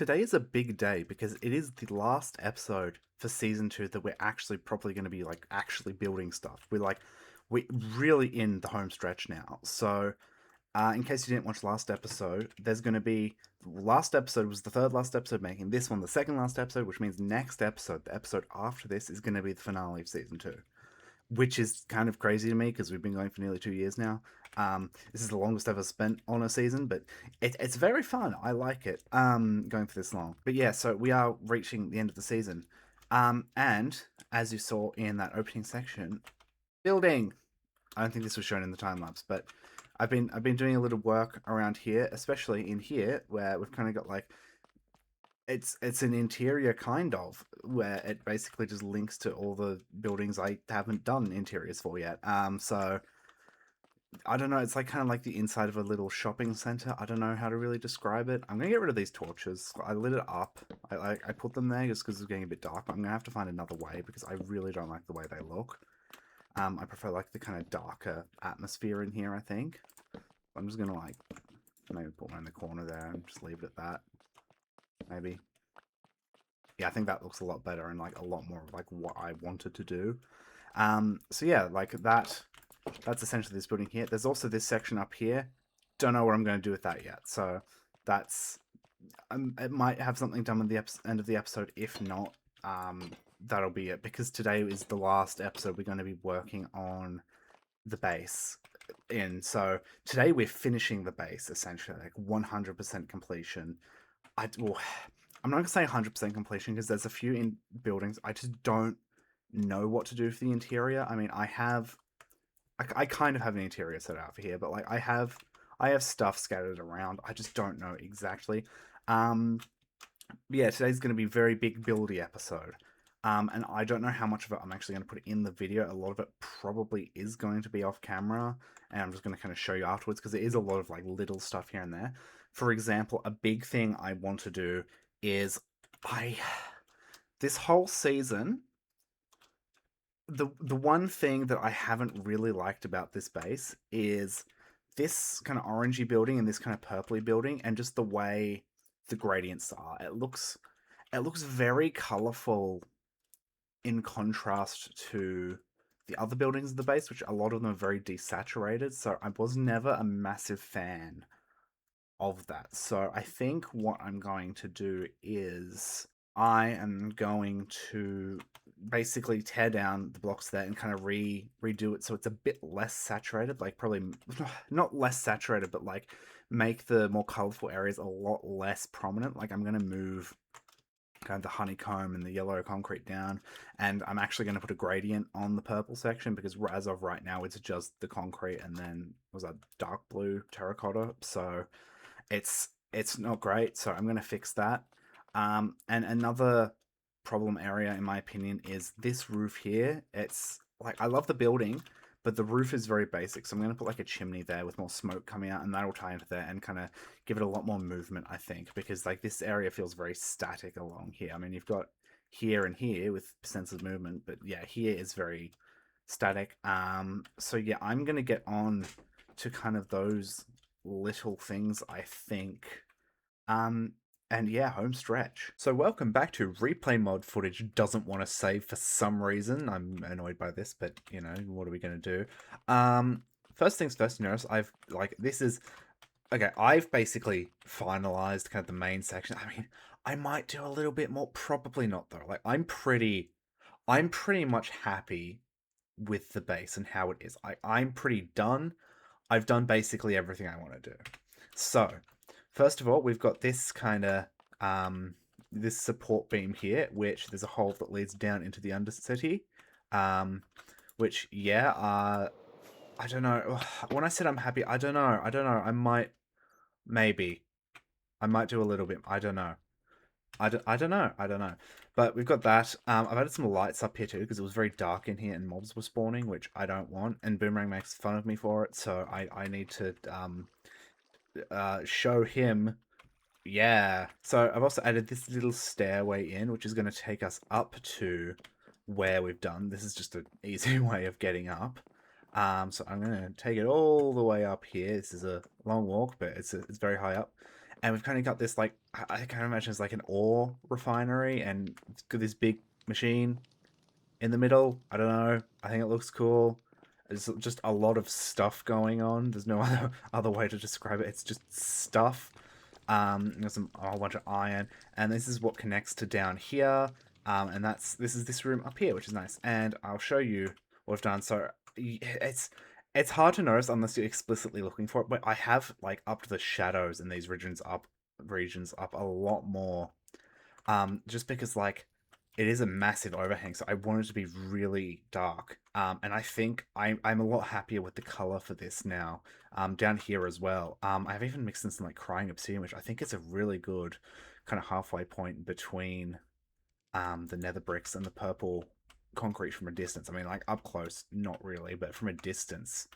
Today is a big day because it is the last episode for season 2 that we're actually probably going to be like actually building stuff. We're really in the home stretch now. So, in case you didn't watch last episode, there's going to be last episode was the third last episode, making this one the second last episode, which means next episode, the episode after this, is going to be the finale of season 2, which is kind of crazy to me because we've been going for nearly 2 years now. This is the longest ever spent on a season, but it's very fun. I like it. Going for this long. But yeah, so we are reaching the end of the season. And as you saw in that opening section, building. I don't think this was shown in the time lapse, but I've been doing a little work around here, especially in here where we've kind of got like it's an interior kind of where it basically just links to all the buildings I haven't done interiors for yet. So I don't know. It's like kind of like the inside of a little shopping center. I don't know how to really describe it. I'm gonna get rid of these torches. I lit it up. I put them there just because it's getting a bit dark. But I'm gonna have to find another way because I really don't like the way they look. I prefer like the kind of darker atmosphere in here, I think. I'm just gonna like maybe put one in the corner there and just leave it at that. Maybe. Yeah, I think that looks a lot better and like a lot more of like what I wanted to do. So yeah, like that's essentially this building here. There's also this section up here. Don't know what I'm going to do with that yet. So that's it might have something done at the end of the episode. If not, that'll be it because today is the last episode we're going to be working on the base in. So today we're finishing the base essentially, like 100% completion. Well, I'm not gonna say 100% completion because there's a few in buildings I just don't know what to do for the interior. I mean, I kind of have an interior set out for here, but like I have stuff scattered around. I just don't know exactly. Um, yeah, today's going to be a very big buildy episode. And I don't know how much of it I'm actually going to put in the video. A lot of it probably is going to be off camera, and I'm just going to kind of show you afterwards because it is a lot of like little stuff here and there. For example, a big thing I want to do is I this whole season, the one thing that I haven't really liked about this base is this kind of orangey building and this kind of purpley building and just the way the gradients are. It looks very colorful in contrast to the other buildings of the base, which a lot of them are very desaturated. So I was never a massive fan of that. So I think what I'm going to do is I am going to basically tear down the blocks there and kind of redo it so it's a bit less saturated, like probably not less saturated, but like make the more colorful areas a lot less prominent. Like I'm going to move kind of the honeycomb and the yellow concrete down, and I'm actually going to put a gradient on the purple section because as of right now it's just the concrete and then was that dark blue terracotta. So it's not great, so I'm going to fix that. And another problem area, in my opinion, is this roof here. It's like I love the building, but the roof is very basic. So I'm going to put like a chimney there with more smoke coming out, and that'll tie into there and kind of give it a lot more movement, I think, because like this area feels very static along here. I mean, you've got here and here with sense of movement, but yeah, here is very static. So yeah, I'm going to get on to kind of those little things, I think. Um, and yeah, home stretch. So welcome back to replay mod footage doesn't want to save for some reason. I'm annoyed by this, but you know, what are we going to do? First things first, notice this is, okay, I've basically finalized kind of the main section. I mean, I might do a little bit more, probably not though. Like I'm pretty much happy with the base and how it is. I'm pretty done. I've done basically everything I want to do. So, first of all, we've got this kind of this support beam here, which there's a hole that leads down into the undercity. Which yeah, I don't know. When I said I'm happy, I don't know. I might maybe I might do a little bit. I don't know. I don't know. I don't know. But we've got that. I've added some lights up here too because it was very dark in here and mobs were spawning, which I don't want. And Boomerang makes fun of me for it, so I need to show him. Yeah. So I've also added this little stairway in, which is going to take us up to where we've done. This is just an easy way of getting up. So I'm going to take it all the way up here. This is a long walk, but it's very high up. and we've kind of got this like I kind of imagine it's like an ore refinery, and it's got this big machine in the middle. I don't know. I think it looks cool. There's just a lot of stuff going on. There's no other way to describe it. It's just stuff. There's a whole bunch of iron, and this is what connects to down here. And this is this room up here, which is nice. And I'll show you what I've done. So it's hard to notice unless you're explicitly looking for it, but I have like upped the shadows in these regions up a lot more. Just because like it is a massive overhang, so I want it to be really dark. And I think I'm a lot happier with the color for this now. Down here as well. I've even mixed in some like crying obsidian, which I think is a really good kind of halfway point between the nether bricks and the purple concrete from a distance. I mean, like up close, not really, but from a distance,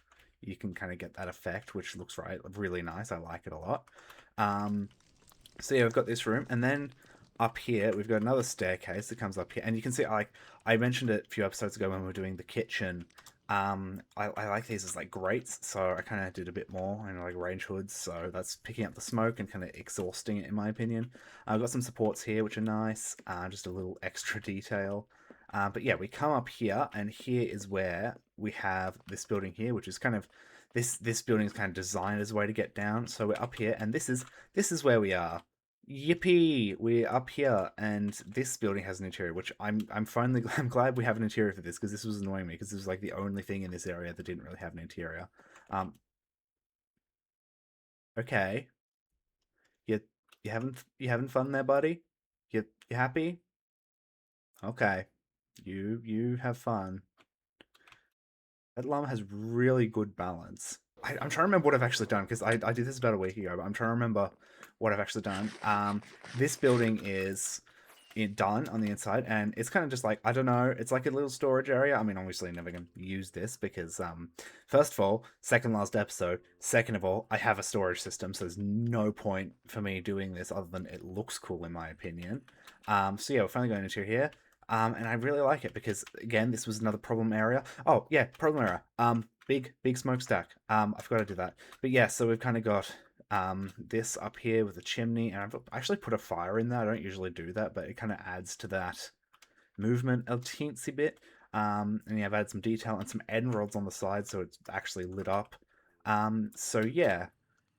you can kind of get that effect, which looks really nice. I like it a lot. So yeah, we've got this room, and then up here we've got another staircase that comes up here, and you can see like I mentioned it a few episodes ago when we were doing the kitchen. I like these as like grates, so I kind of did a bit more and like range hoods, so that's picking up the smoke and kind of exhausting it in my opinion. I've got some supports here which are nice, just a little extra detail. But yeah, we come up here, and here is where we have this building here, which is kind of this building is kind of designed as a way to get down. So we're up here, and this is where we are. Yippee! We're up here, and this building has an interior, which I'm finally I'm glad we have an interior for this, because this was annoying me because this was like the only thing in this area that didn't really have an interior. Um, okay, you you having fun there, buddy? You happy? Okay, you have fun. That llama has really good balance. I'm trying to remember what I've actually done, because I did this about a week ago, but I'm trying to remember what I've actually done. This building is done on the inside, and it's kind of just like, I don't know, it's like a little storage area. I mean, obviously never going to use this because first of all, second last episode, second of all, I have a storage system, so there's no point for me doing this other than it looks cool in my opinion. So yeah, we're finally going into here. And I really like it because again, this was another problem area. Oh yeah, problem area. Big smokestack. I forgot to do that. But yeah, so we've kind of got this up here with a chimney, and I've actually put a fire in there. I don't usually do that, but it kind of adds to that movement a teensy bit. And yeah, I've added some detail and some end rods on the side, so it's actually lit up. So yeah,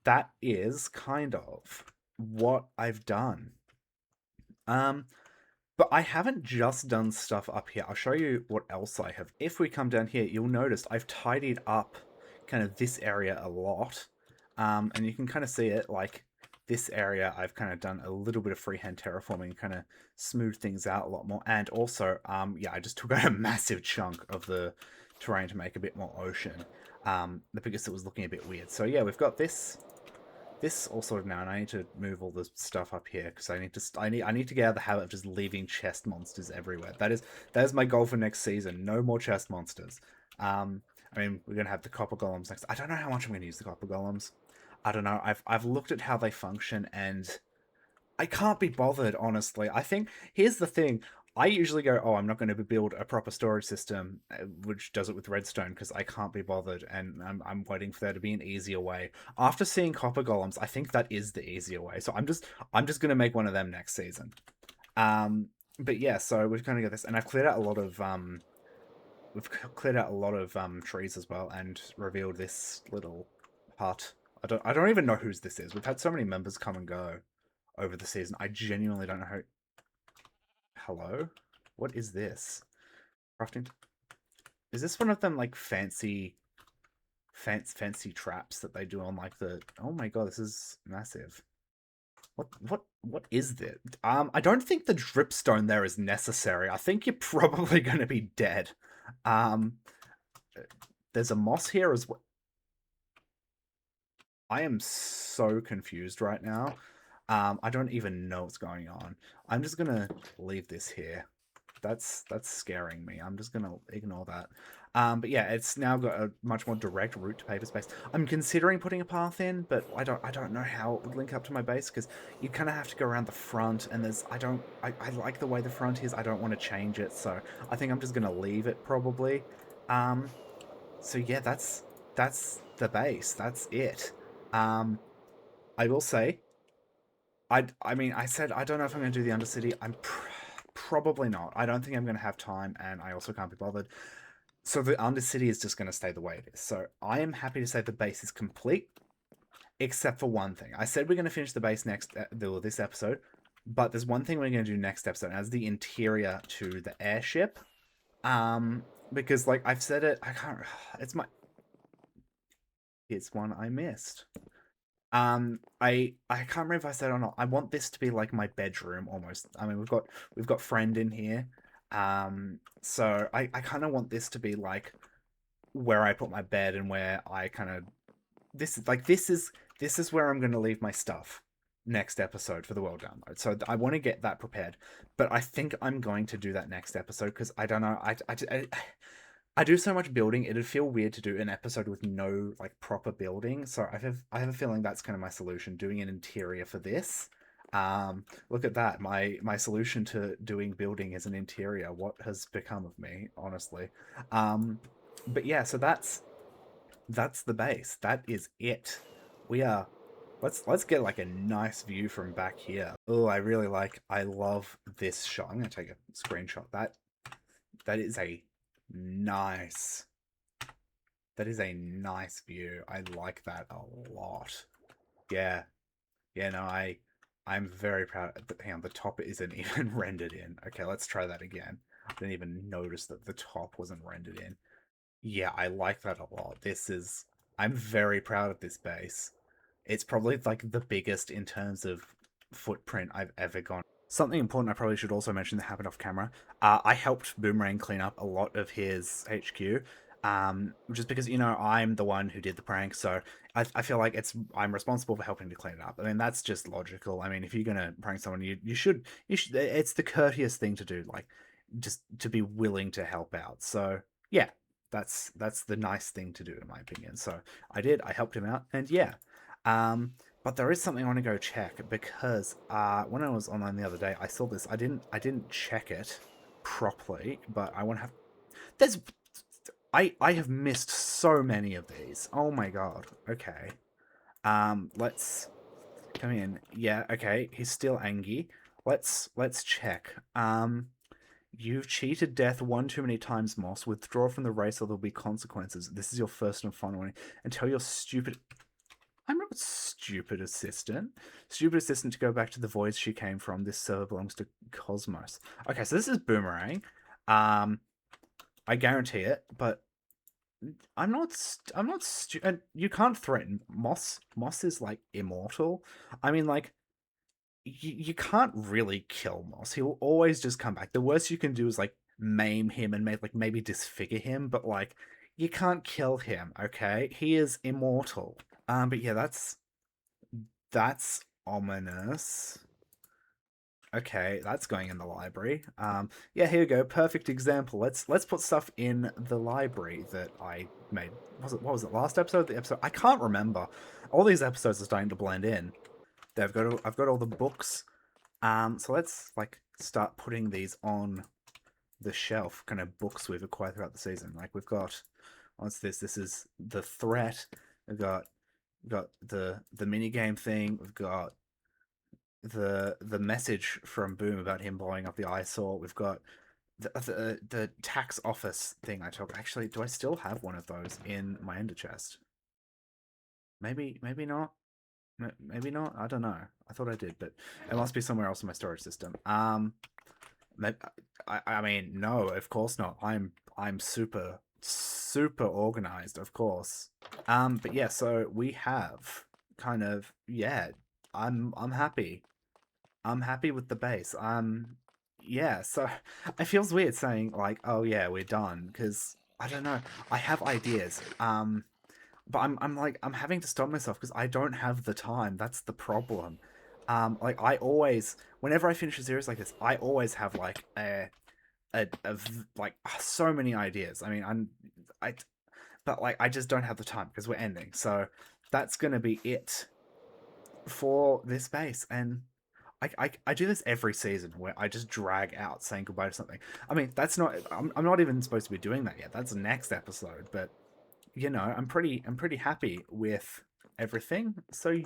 that is kind of what I've done. Um, but I haven't just done stuff up here. I'll show you what else I have. If we come down here, you'll notice I've tidied up kind of this area a lot. And you can kind of see it, like this area I've kind of done a little bit of freehand terraforming, kind of smooth things out a lot more. And also, yeah, I just took out a massive chunk of the terrain to make a bit more ocean. Because it was looking a bit weird. So yeah, we've got this all sorted now, and I need to move all the stuff up here because I need to get out of the habit of just leaving chest monsters everywhere. That is my goal for next season. No more chest monsters. I mean, we're gonna have the copper golems next. I don't know how much I'm gonna use the copper golems. I don't know. I've looked at how they function, and I can't be bothered, honestly. I think here's the thing. I usually go, oh, I'm not going to build a proper storage system, which does it with redstone, because I can't be bothered, and I'm waiting for there to be an easier way. After seeing copper golems, I think that is the easier way. So I'm just going to make one of them next season. But yeah, so we've kind of got this, and I've cleared out a lot of trees as well, and revealed this little hut. I don't even know whose this is. We've had so many members come and go over the season. I genuinely don't know how. Hello? What is this? Crafting. Is this one of them like fancy traps that they do on like the? Oh my god, this is massive. What is this? I don't think the dripstone there is necessary. I think you're probably going to be dead. Um, there's a moss here as well. I am so confused right now. I don't even know what's going on. I'm just gonna leave this here. That's scaring me. I'm just gonna ignore that. But yeah, it's now got a much more direct route to paper space. I'm considering putting a path in, but I don't know how it would link up to my base, because you kind of have to go around the front, and I like the way the front is. I don't want to change it, so I think I'm just gonna leave it probably. Um, so yeah, that's the base. That's it. Um, I will say I mean, I said I don't know if I'm going to do the Undercity. Probably not. I don't think I'm going to have time, and I also can't be bothered. So the Undercity is just going to stay the way it is. So I am happy to say the base is complete, except for one thing. I said we're going to finish the base this episode, but there's one thing we're going to do next episode, and that's the interior to the airship. Because like I've said it, I can't. It's one I missed. I can't remember if I said it or not. I want this to be like my bedroom almost. I mean, we've got friend in here. So I kind of want this to be like where I put my bed and where I kind of this is where I'm going to leave my stuff next episode for the world download. So I want to get that prepared, but I think I'm going to do that next episode because I don't know. I do so much building, it'd feel weird to do an episode with no like proper building. So I have a feeling that's kind of my solution, doing an interior for this. Look at that. My solution to doing building is an interior. What has become of me, honestly? But yeah, so that's the base. That is it. We are let's get like a nice view from back here. Oh, I love this shot. I'm gonna take a screenshot. That is a nice. That is a nice view. I like that a lot. Yeah. Yeah, no, I'm very proud. Hang on, the top isn't even rendered in. Okay, let's try that again. I didn't even notice that the top wasn't rendered in. Yeah, I like that a lot. I'm very proud of this base. It's probably like the biggest in terms of footprint I've ever gone. Something important I probably should also mention that happened off camera. I helped Boomerang clean up a lot of his HQ, just because I'm the one who did the prank, so I feel like I'm responsible for helping to clean it up. I mean that's just logical. I mean if you're gonna prank someone, you should. It's the courteous thing to do, like just to be willing to help out. So yeah, that's the nice thing to do in my opinion. So I helped him out, and yeah. Um, but there is something I want to go check because when I was online the other day, I saw this. I didn't check it properly, but I want to have. There's I have missed so many of these. Oh my god. Okay. Let's come in. Yeah. Okay. He's still angry. Let's check. You've cheated death one too many times, Moss. Withdraw from the race or there'll be consequences. This is your first and final warning. And tell your stupid I'm not stupid assistant. Stupid assistant to go back to the voice she came from. This server belongs to Cosmos. Okay, so this is Boomerang. I guarantee it, but I'm not stupid. You can't threaten Moss. Moss is like immortal. I mean, like you can't really kill Moss. He'll always just come back. The worst you can do is like maim him and maybe disfigure him, but like you can't kill him. Okay, he is immortal. But yeah, that's ominous. Okay, that's going in the library. Yeah, here we go. Perfect example. Let's put stuff in the library that I made. What was it? Last episode? The episode? I can't remember. All these episodes are starting to blend in. I've got all the books. So let's like start putting these on the shelf. Kind of books we've acquired throughout the season. Like we've got. What's this? This is the threat. We've got the mini game thing. We've got the message from Boom about him blowing up the eyesore. We've got the tax office thing I took. Actually, do I still have one of those in my ender chest? Maybe not. Maybe not. I don't know. I thought I did, but it must be somewhere else in my storage system. Maybe, I mean, no, of course not. I'm super organized, of course. But yeah, so we have kind of yeah. I'm happy. I'm happy with the base. Yeah, so it feels weird saying like, "Oh yeah, we're done," because I don't know. I have ideas. But I'm like I'm having to stop myself because I don't have the time. That's the problem. Like I always, whenever I finish a series like this, I always have like like so many ideas. I mean, I, but like I just don't have the time because we're ending. So that's gonna be it for this base, and I do this every season where I just drag out saying goodbye to something. I mean, that's not. I'm not even supposed to be doing that yet. That's the next episode. But I'm pretty happy with. everything. So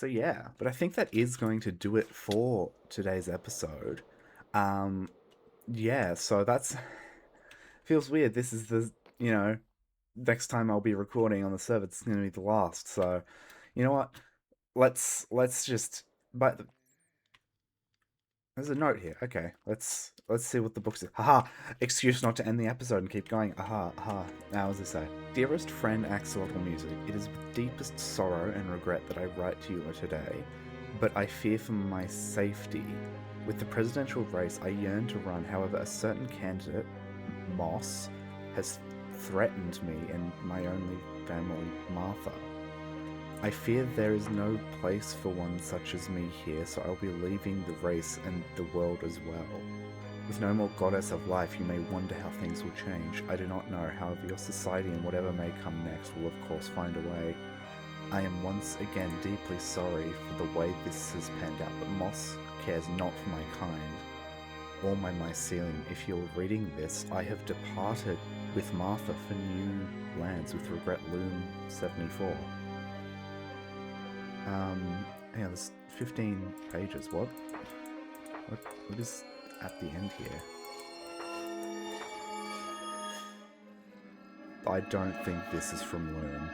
yeah, but I think that is going to do it for today's episode. Um, yeah, so that's feels weird. This is the next time I'll be recording on the server. It's going to be the last. So, you know what? Let's just. But there's a note here. Okay, let's see what the book says. Haha! Excuse not to end the episode and keep going. Aha, aha. Now, as I say, dearest friend Axolotl Music, it is with deepest sorrow and regret that I write to you today, but I fear for my safety. With the presidential race, I yearn to run. However, a certain candidate, Moss, has threatened me and my only family, Martha. I fear there is no place for one such as me here, so I'll be leaving the race and the world as well. With no more goddess of life, you may wonder how things will change. I do not know, however, your society and whatever may come next will of course find a way. I am once again deeply sorry for the way this has panned out, but Moss cares not for my kind or my mycelium. If you're reading this, I have departed with Martha for new lands with regret, Loom 74. Yeah, there's 15 pages. What is at the end here? I don't think this is from Loom.